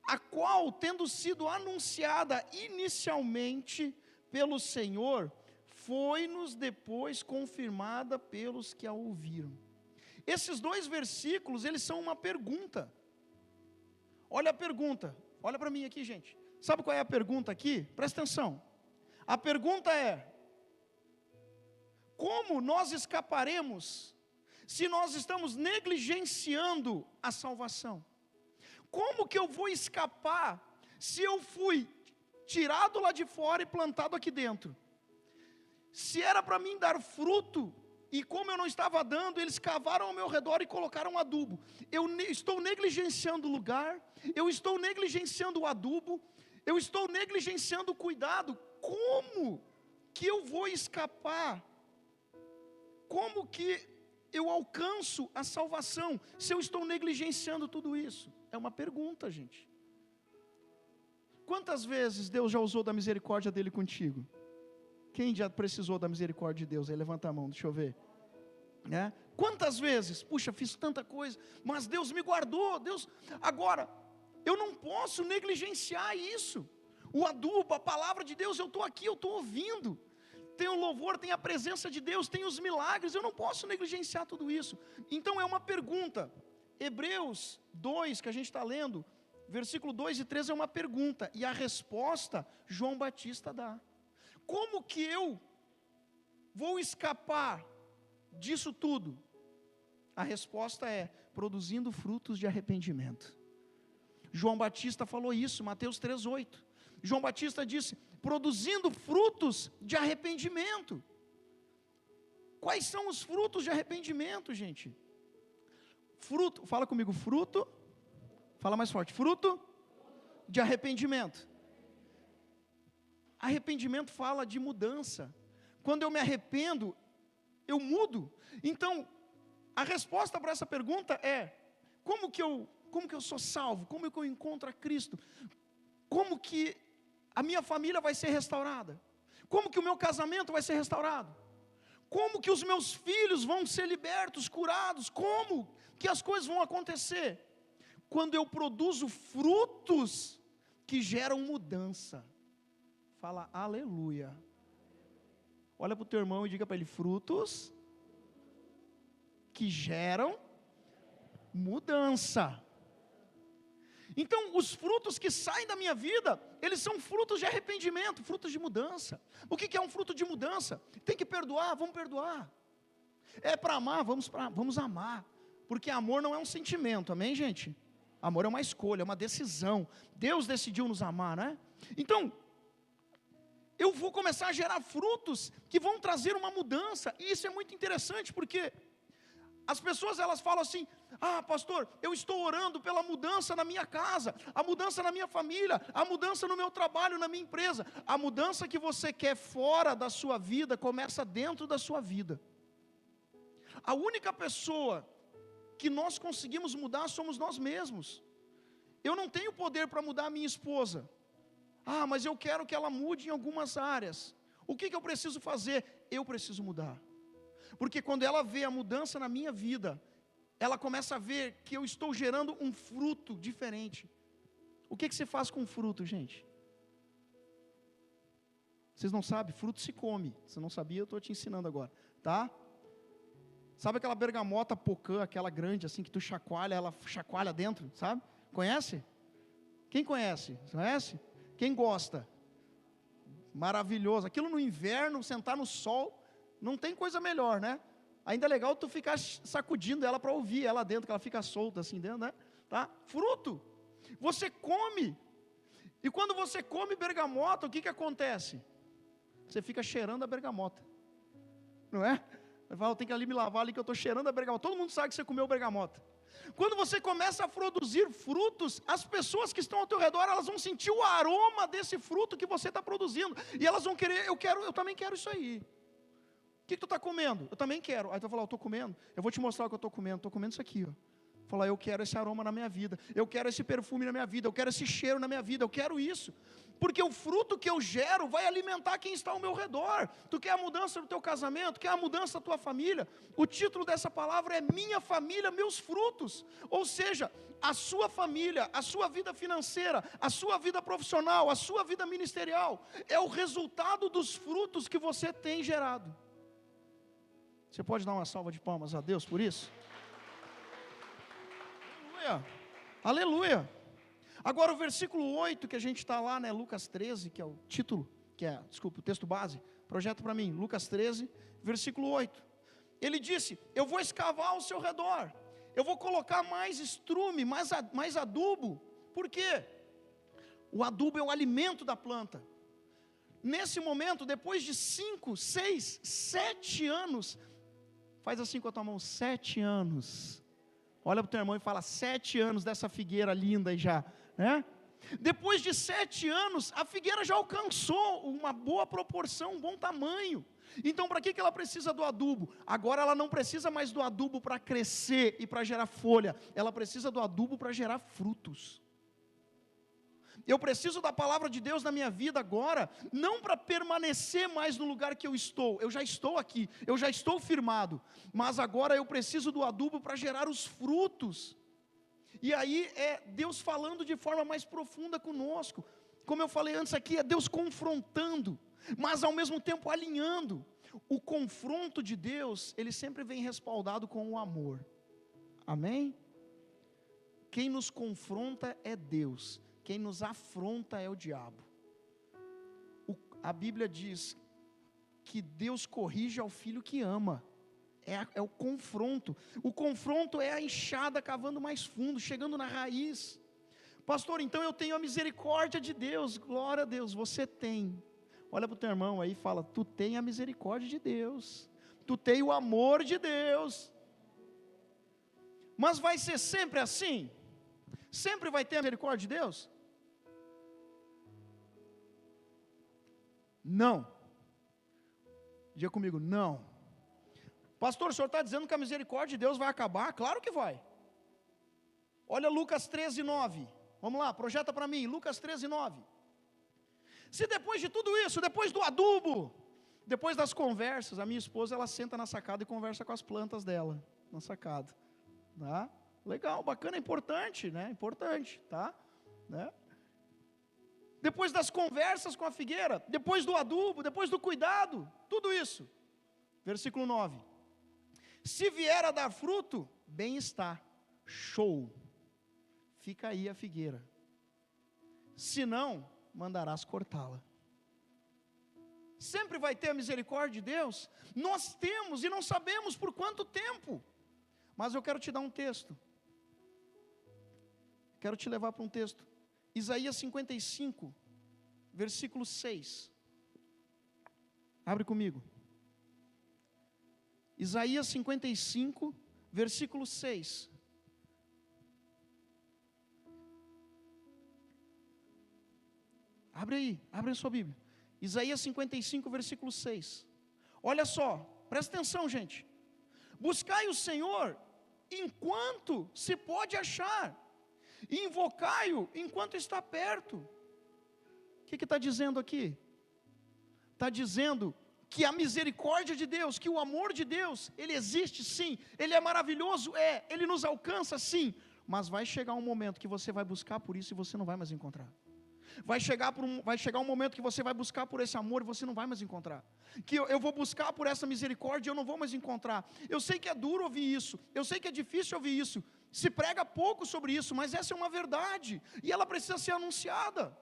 a qual, tendo sido anunciada inicialmente pelo Senhor, foi-nos depois confirmada pelos que a ouviram. Esses dois versículos, eles são uma pergunta. Olha a pergunta, olha para mim aqui, gente. Sabe qual é a pergunta aqui? Presta atenção. A pergunta é: como nós escaparemos se nós estamos negligenciando a salvação? Como que eu vou escapar se eu fui tirado lá de fora e plantado aqui dentro? Se era para mim dar fruto, e como eu não estava dando, eles cavaram ao meu redor e colocaram adubo. Eu estou negligenciando o lugar, eu estou negligenciando o adubo, eu estou negligenciando o cuidado. Como que eu vou escapar? Como que eu alcanço a salvação se eu estou negligenciando tudo isso? É uma pergunta, gente. Quantas vezes Deus já usou da misericórdia dele contigo? Quem já precisou da misericórdia de Deus? Aí levanta a mão, deixa eu ver. né? Quantas vezes, puxa, fiz tanta coisa, mas Deus me guardou, agora, eu não posso negligenciar isso, o adubo, a palavra de Deus, eu estou aqui, eu estou ouvindo, tem o louvor, tem a presença de Deus, tem os milagres, eu não posso negligenciar tudo isso. Então é uma pergunta, Hebreus 2, que a gente está lendo, versículo 2 e 3 é uma pergunta, e a resposta João Batista dá. Como que eu vou escapar disso tudo? A resposta é, produzindo frutos de arrependimento. João Batista falou isso, Mateus 3,8. João Batista disse, produzindo frutos de arrependimento. Quais são os frutos de arrependimento, gente? Fruto, fala comigo, fruto, fala mais forte, fruto de arrependimento. Arrependimento fala de mudança. Quando eu me arrependo, eu mudo. Então, a resposta para essa pergunta é, como que eu sou salvo? Como que eu encontro a Cristo? Como que a minha família vai ser restaurada? Como que o meu casamento vai ser restaurado? Como que os meus filhos vão ser libertos, curados? Como que as coisas vão acontecer? Quando eu produzo frutos que geram mudança. Fala aleluia. Olha para o teu irmão e diga para ele, frutos que geram mudança. Então, os frutos que saem da minha vida, eles são frutos de arrependimento, frutos de mudança. O que é um fruto de mudança? Tem que perdoar, vamos perdoar. É para amar, vamos amar. Porque amor não é um sentimento, amém, gente? Amor é uma escolha, é uma decisão. Deus decidiu nos amar, né? Então, eu vou começar a gerar frutos que vão trazer uma mudança. E isso é muito interessante, porque as pessoas elas falam assim, pastor, eu estou orando pela mudança na minha casa, a mudança na minha família, a mudança no meu trabalho, na minha empresa. A mudança que você quer fora da sua vida, começa dentro da sua vida. A única pessoa que nós conseguimos mudar somos nós mesmos. Eu não tenho poder para mudar a minha esposa. Mas eu quero que ela mude em algumas áreas. O que eu preciso fazer? Eu preciso mudar. Porque quando ela vê a mudança na minha vida, ela começa a ver que eu estou gerando um fruto diferente. O que você faz com fruto, gente? Vocês não sabem? Fruto se come. Você não sabia? Eu estou te ensinando agora, tá? Sabe aquela bergamota pocã, aquela grande assim, que tu chacoalha, ela chacoalha dentro, sabe? Conhece? Quem conhece? Conhece? Quem gosta? Maravilhoso. Aquilo no inverno, sentar no sol, não tem coisa melhor, né? Ainda é legal tu ficar sacudindo ela para ouvir ela dentro, que ela fica solta assim dentro, né? Tá? Fruto. Você come. E quando você come bergamota, o que acontece? Você fica cheirando a bergamota. Não é? Você fala, eu tenho que ali me lavar ali que eu estou cheirando a bergamota. Todo mundo sabe que você comeu bergamota. Quando você começa a produzir frutos, as pessoas que estão ao teu redor, elas vão sentir o aroma desse fruto que você está produzindo. E elas vão querer, eu também quero isso aí. O que tu está comendo? Eu também quero. Aí tu vai falar, eu estou comendo. Eu vou te mostrar o que eu estou comendo isso aqui, ó. Falar, eu quero esse aroma na minha vida, eu quero esse perfume na minha vida, eu quero esse cheiro na minha vida, eu quero isso, porque o fruto que eu gero vai alimentar quem está ao meu redor. Tu quer a mudança do teu casamento, quer a mudança da tua família? O título dessa palavra é Minha Família, Meus Frutos. Ou seja, a sua família, a sua vida financeira, a sua vida profissional, a sua vida ministerial, é o resultado dos frutos que você tem gerado. Você pode dar uma salva de palmas a Deus por isso? Aleluia. Agora o versículo 8 que a gente está lá, né, Lucas 13, que é o título, o texto base, projeta para mim, Lucas 13, versículo 8. Ele disse, eu vou escavar ao seu redor, eu vou colocar mais estrume, mais adubo. Por quê? O adubo é o alimento da planta. Nesse momento, depois de 5, 6, 7 anos, faz assim com a tua mão, 7 anos. Olha para o teu irmão e fala, 7 anos dessa figueira linda aí já, né? Depois de 7 anos, a figueira já alcançou uma boa proporção, um bom tamanho. Então, para que ela precisa do adubo? Agora ela não precisa mais do adubo para crescer e para gerar folha. Ela precisa do adubo para gerar frutos. Eu preciso da palavra de Deus na minha vida agora, não para permanecer mais no lugar que eu estou. Eu já estou aqui, eu já estou firmado, mas agora eu preciso do adubo para gerar os frutos. E aí é Deus falando de forma mais profunda conosco. Como eu falei antes aqui, é Deus confrontando, mas ao mesmo tempo alinhando. O confronto de Deus, ele sempre vem respaldado com o amor. Amém? Quem nos confronta é Deus. Quem nos afronta é o diabo. A Bíblia diz que Deus corrige ao filho que ama. É o confronto. O confronto é a enxada cavando mais fundo, chegando na raiz. Pastor, então eu tenho a misericórdia de Deus. Glória a Deus, você tem. Olha para o teu irmão aí e fala: tu tem a misericórdia de Deus. Tu tem o amor de Deus. Mas vai ser sempre assim? Sempre vai ter a misericórdia de Deus? Não. Diga comigo, não. Pastor, o senhor está dizendo que a misericórdia de Deus vai acabar? Claro que vai. Olha Lucas 13:9. Vamos lá, projeta para mim, Lucas 13:9. Se depois de tudo isso, depois do adubo, depois das conversas, a minha esposa, ela senta na sacada e conversa com as plantas dela, na sacada, tá? Legal, bacana, importante, né? Importante, tá? Né? Depois das conversas com a figueira, depois do adubo, depois do cuidado, tudo isso. Versículo 9. Se vier a dar fruto, bem está, show, fica aí a figueira. Se não, mandarás cortá-la. Sempre vai ter a misericórdia de Deus. Nós temos e não sabemos por quanto tempo. Mas eu quero te dar um texto. Quero te levar para um texto. Isaías 55, versículo 6. Abre comigo. Isaías 55, versículo 6. Abre aí, abre a sua Bíblia. Isaías 55, versículo 6. Olha só, presta atenção, gente. Buscai o Senhor enquanto se pode achar, e invocai-o enquanto está perto. O que está dizendo aqui? Está dizendo que a misericórdia de Deus, que o amor de Deus, ele existe sim, ele é maravilhoso, ele nos alcança sim, mas vai chegar um momento que você vai buscar por isso e você não vai mais encontrar. Vai chegar um momento que você vai buscar por esse amor e você não vai mais encontrar. Que eu vou buscar por essa misericórdia e eu não vou mais encontrar. Eu sei que é duro ouvir isso, eu sei que é difícil ouvir isso, se prega pouco sobre isso, mas essa é uma verdade, e ela precisa ser anunciada.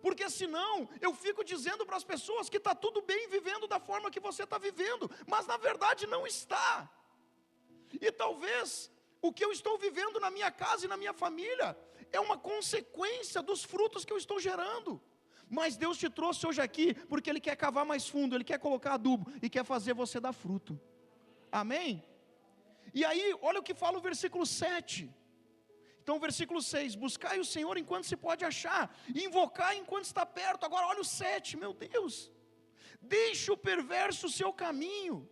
Porque senão, eu fico dizendo para as pessoas que está tudo bem vivendo da forma que você está vivendo, mas na verdade não está. E talvez, o que eu estou vivendo na minha casa e na minha família, é uma consequência dos frutos que eu estou gerando. Mas Deus te trouxe hoje aqui, porque Ele quer cavar mais fundo, Ele quer colocar adubo, e quer fazer você dar fruto. Amém? E aí, olha o que fala o versículo 7. Então o versículo 6, buscai o Senhor enquanto se pode achar, e invocai enquanto está perto. Agora olha o 7, meu Deus. Deixe o perverso o seu caminho,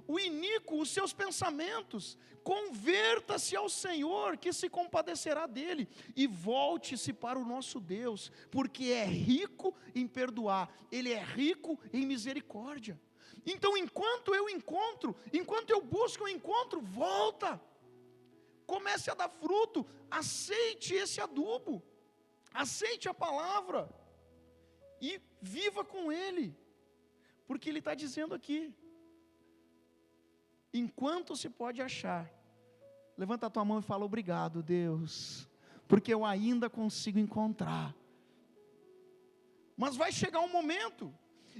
o iníquo os seus pensamentos, converta-se ao Senhor, que se compadecerá dele, e volte-se para o nosso Deus, porque é rico em perdoar, Ele é rico em misericórdia. Então enquanto eu busco o encontro, volta, comece a dar fruto, aceite esse adubo, aceite a palavra, e viva com Ele, porque Ele está dizendo aqui, enquanto se pode achar, levanta a tua mão e fala: obrigado, Deus, porque eu ainda consigo encontrar. Mas vai chegar um momento,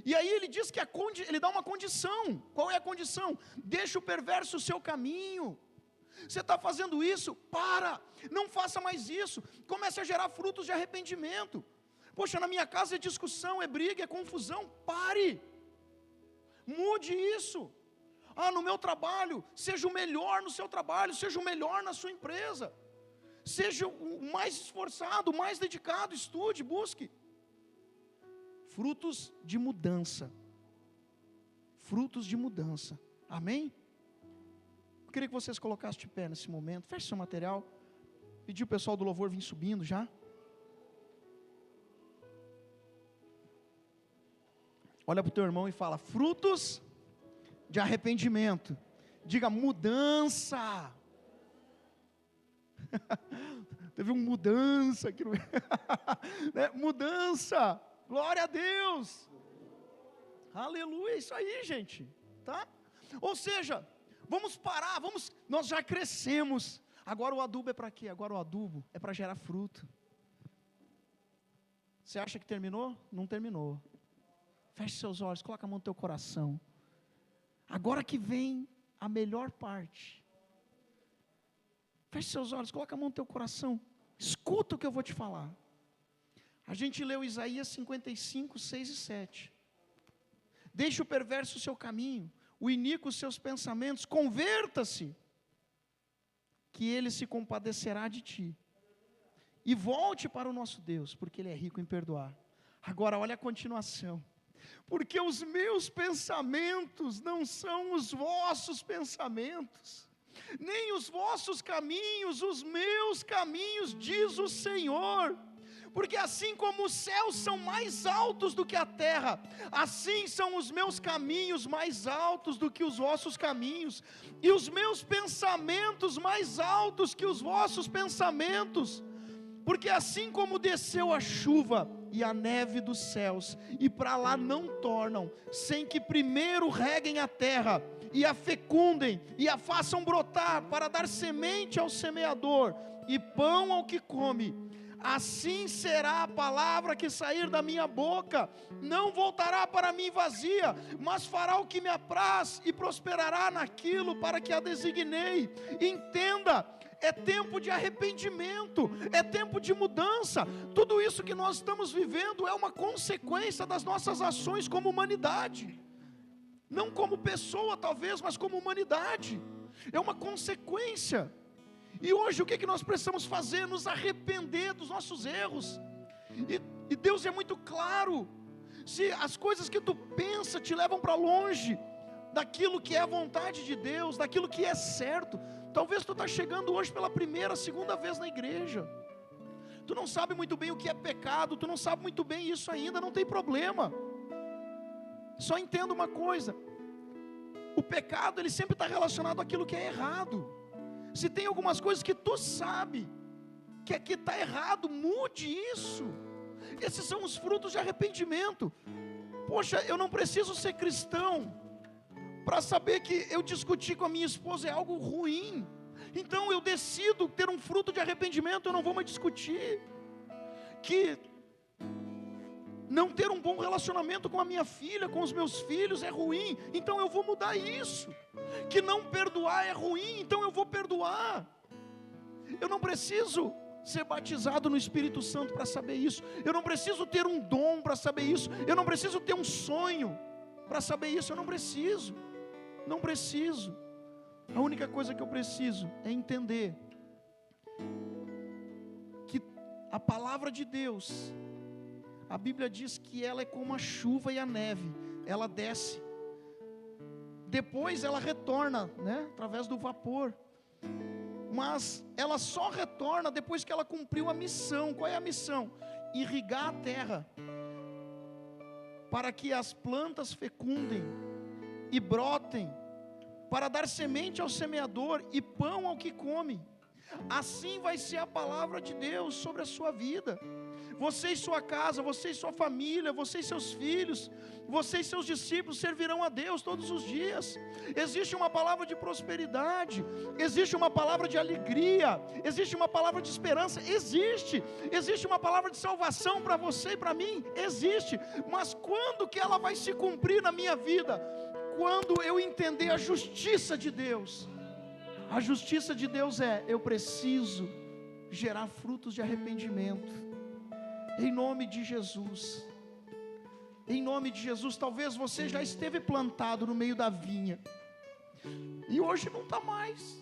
e aí ele diz que ele dá uma condição. Qual é a condição? Deixa o perverso o seu caminho. Você está fazendo isso? Para, não faça mais isso. Comece a gerar frutos de arrependimento. Poxa, na minha casa é discussão, é briga, é confusão. Pare, mude isso. No meu trabalho, seja o melhor no seu trabalho, seja o melhor na sua empresa, seja o mais esforçado, o mais dedicado, estude, busque. Frutos de mudança. Frutos de mudança. Amém? Eu queria que vocês colocassem de pé nesse momento. Feche seu material. Pedir o pessoal do louvor vir subindo já. Olha para o teu irmão e fala: frutos de arrependimento. Diga: mudança. Teve uma mudança aqui no... né? Mudança, glória a Deus, aleluia, isso aí, gente, tá? Ou seja, vamos parar, nós já crescemos, agora o adubo é para quê? Agora o adubo é para gerar fruto. Você acha que terminou? Não terminou. Feche seus olhos, coloca a mão no teu coração. Agora que vem a melhor parte. Feche seus olhos, coloca a mão no teu coração. Escuta o que eu vou te falar. A gente leu Isaías 55, 6 e 7. Deixe o perverso o seu caminho, o iníquo os seus pensamentos, converta-se, que ele se compadecerá de ti. E volte para o nosso Deus, porque Ele é rico em perdoar. Agora olha a continuação. Porque os meus pensamentos não são os vossos pensamentos, nem os vossos caminhos, os meus caminhos, diz o Senhor. Porque assim como os céus são mais altos do que a terra, assim são os meus caminhos mais altos do que os vossos caminhos, e os meus pensamentos mais altos que os vossos pensamentos. Porque assim como desceu a chuva e a neve dos céus, e para lá não tornam, sem que primeiro reguem a terra, e a fecundem, e a façam brotar, para dar semente ao semeador, e pão ao que come, assim será a palavra que sair da minha boca, não voltará para mim vazia, mas fará o que me apraz, e prosperará naquilo para que a designei. Entenda, é tempo de arrependimento, é tempo de mudança. Tudo isso que nós estamos vivendo é uma consequência das nossas ações como humanidade, não como pessoa talvez, mas como humanidade, é uma consequência. E hoje o que nós precisamos fazer? Nos arrepender dos nossos erros, e Deus é muito claro. Se as coisas que tu pensa te levam para longe daquilo que é a vontade de Deus, daquilo que é certo, talvez tu está chegando hoje pela primeira, segunda vez na igreja, tu não sabe muito bem o que é pecado, tu não sabe muito bem isso ainda, não tem problema, só entenda uma coisa: o pecado ele sempre está relacionado àquilo que é errado. Se tem algumas coisas que tu sabe que aqui está errado, mude isso. Esses são os frutos de arrependimento. Poxa, eu não preciso ser cristão para saber que eu discutir com a minha esposa é algo ruim, então eu decido ter um fruto de arrependimento, eu não vou mais discutir. Que não ter um bom relacionamento com a minha filha, com os meus filhos é ruim, então eu vou mudar isso. Que não perdoar é ruim, então eu vou perdoar. Eu não preciso ser batizado no Espírito Santo para saber isso, eu não preciso ter um dom para saber isso, eu não preciso ter um sonho para saber isso, eu não preciso. A única coisa que eu preciso é entender que a palavra de Deus, a Bíblia diz que ela é como a chuva e a neve, ela desce, depois ela retorna, né, através do vapor, mas ela só retorna depois que ela cumpriu a missão. Qual é a missão? Irrigar a terra, para que as plantas fecundem e brotem, para dar semente ao semeador e pão ao que come. Assim vai ser a palavra de Deus sobre a sua vida. Você e sua casa, você e sua família, você e seus filhos, você e seus discípulos servirão a Deus todos os dias. Existe uma palavra de prosperidade, existe uma palavra de alegria, existe uma palavra de esperança, existe uma palavra de salvação para você e para mim, existe. Mas quando que ela vai se cumprir na minha vida? Quando eu entender a justiça de Deus. A justiça de Deus eu preciso gerar frutos de arrependimento. Em nome de Jesus, em nome de Jesus. Talvez você já esteve plantado no meio da vinha, e hoje não está mais.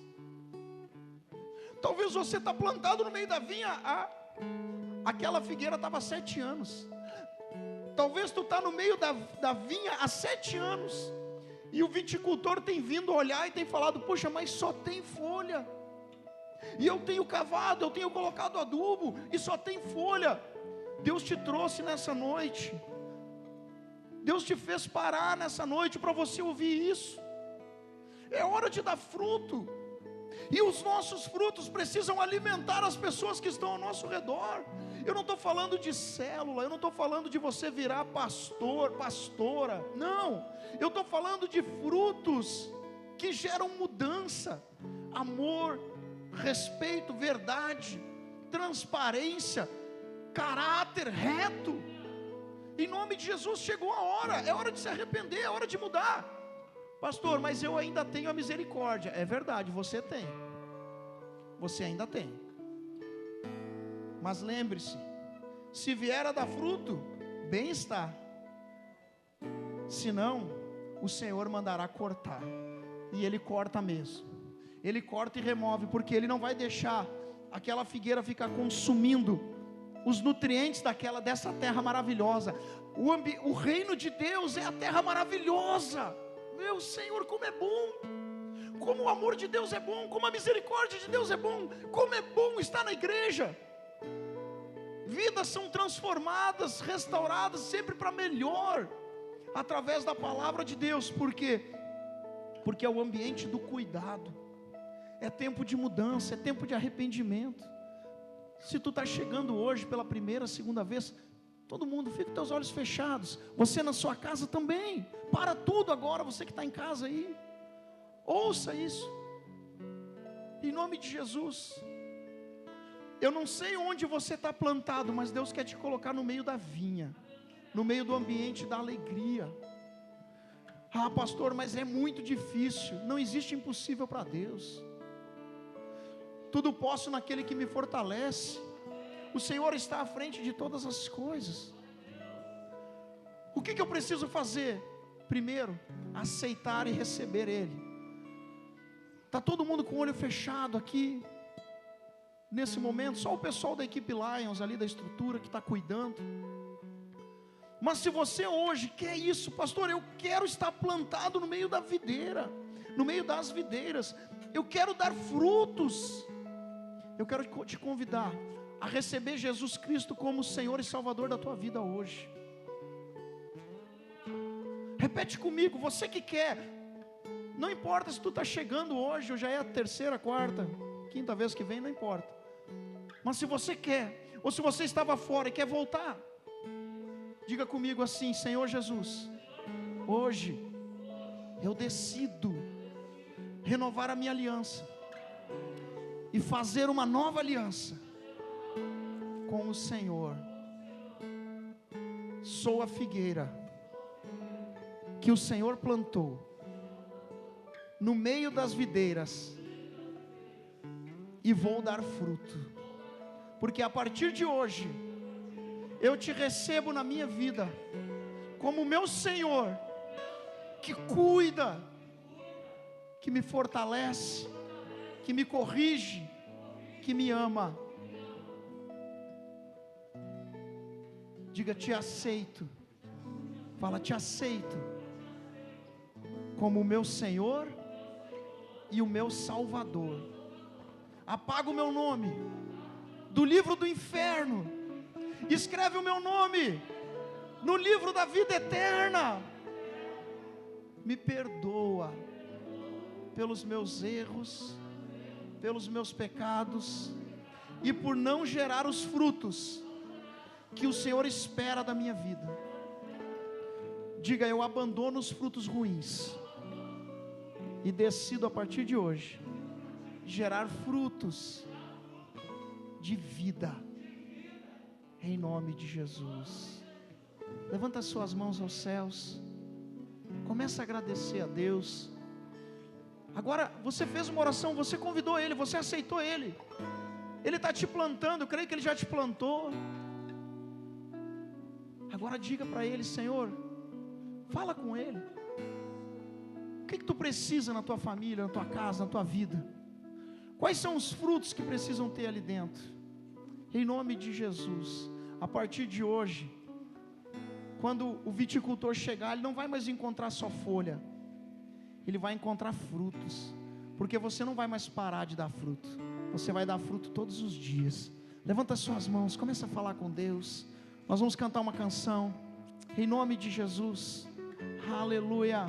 Talvez você está plantado no meio da vinha, aquela figueira estava há 7 anos. Talvez tu está no meio da vinha há 7 anos, e o viticultor tem vindo olhar e tem falado: poxa, mas só tem folha, e eu tenho cavado, eu tenho colocado adubo, e só tem folha. Deus te trouxe nessa noite Deus te fez parar nessa noite para você ouvir isso. É hora de dar fruto. E os nossos frutos precisam alimentar as pessoas que estão ao nosso redor. Eu não estou falando de célula, eu não estou falando de você virar pastor, pastora. Não, eu estou falando de frutos que geram mudança, amor, respeito, verdade, transparência, caráter reto. Em nome de Jesus, chegou a hora, é hora de se arrepender, é hora de mudar. Pastor, mas eu ainda tenho a misericórdia. É verdade, você tem. Você ainda tem. Mas lembre-se, se vier a dar fruto, bem está. Se não, o Senhor mandará cortar. E Ele corta mesmo. Ele corta e remove, porque Ele não vai deixar aquela figueira ficar consumindo os nutrientes dessa terra maravilhosa. O reino de Deus é a terra maravilhosa. Meu Senhor, como é bom, como o amor de Deus é bom, como a misericórdia de Deus é bom, como é bom estar na igreja. Vidas são transformadas, restauradas, sempre para melhor, através da palavra de Deus. Por quê? Porque é o ambiente do cuidado, é tempo de mudança, é tempo de arrependimento. Se tu está chegando hoje pela primeira, segunda vez, todo mundo, fica com teus olhos fechados. Você na sua casa também, para tudo agora, você que está em casa aí, ouça isso, em nome de Jesus. Eu não sei onde você está plantado, mas Deus quer te colocar no meio da vinha, no meio do ambiente da alegria. Ah, pastor, mas é muito difícil. Não existe impossível para Deus. Tudo posso naquele que me fortalece. O Senhor está à frente de todas as coisas. O que eu preciso fazer? Primeiro, aceitar e receber Ele. Está todo mundo com o olho fechado aqui, nesse momento, só o pessoal da equipe Lions ali da estrutura que está cuidando. Mas se você hoje quer isso, pastor, eu quero estar plantado no meio da videira, no meio das videiras, eu quero dar frutos. Eu quero te convidar a receber Jesus Cristo como Senhor e Salvador da tua vida hoje. Repete comigo, você que quer, não importa se tu está chegando hoje, ou já é a terceira, quarta, quinta vez que vem, não importa. Mas se você quer, ou se você estava fora e quer voltar, diga comigo assim: Senhor Jesus, hoje eu decido renovar a minha aliança e fazer uma nova aliança com o Senhor. Sou a figueira que o Senhor plantou no meio das videiras e vou dar fruto, porque a partir de hoje eu te recebo na minha vida como meu Senhor, que cuida, que me fortalece, que me corrige, que me ama. Diga: te aceito. Fala: te aceito como o meu Senhor e o meu Salvador. Apaga o meu nome do livro do inferno, escreve o meu nome no livro da vida eterna. Me perdoa pelos meus erros, pelos meus pecados e por não gerar os frutos que o Senhor espera da minha vida. Diga: eu abandono os frutos ruins e decido a partir de hoje gerar frutos de vida, em nome de Jesus. Levanta as suas mãos aos céus, começa a agradecer a Deus. Agora, você fez uma oração, você convidou Ele, você aceitou Ele, Ele está te plantando, eu creio que Ele já te plantou. Agora diga para Ele: Senhor, fala com Ele. O que tu precisa na tua família, na tua casa, na tua vida? Quais são os frutos que precisam ter ali dentro? Em nome de Jesus, a partir de hoje, quando o viticultor chegar, ele não vai mais encontrar só folha, ele vai encontrar frutos, porque você não vai mais parar de dar fruto, você vai dar fruto todos os dias. Levanta as suas mãos, começa a falar com Deus. Nós vamos cantar uma canção. em nome de Jesus. Aleluia.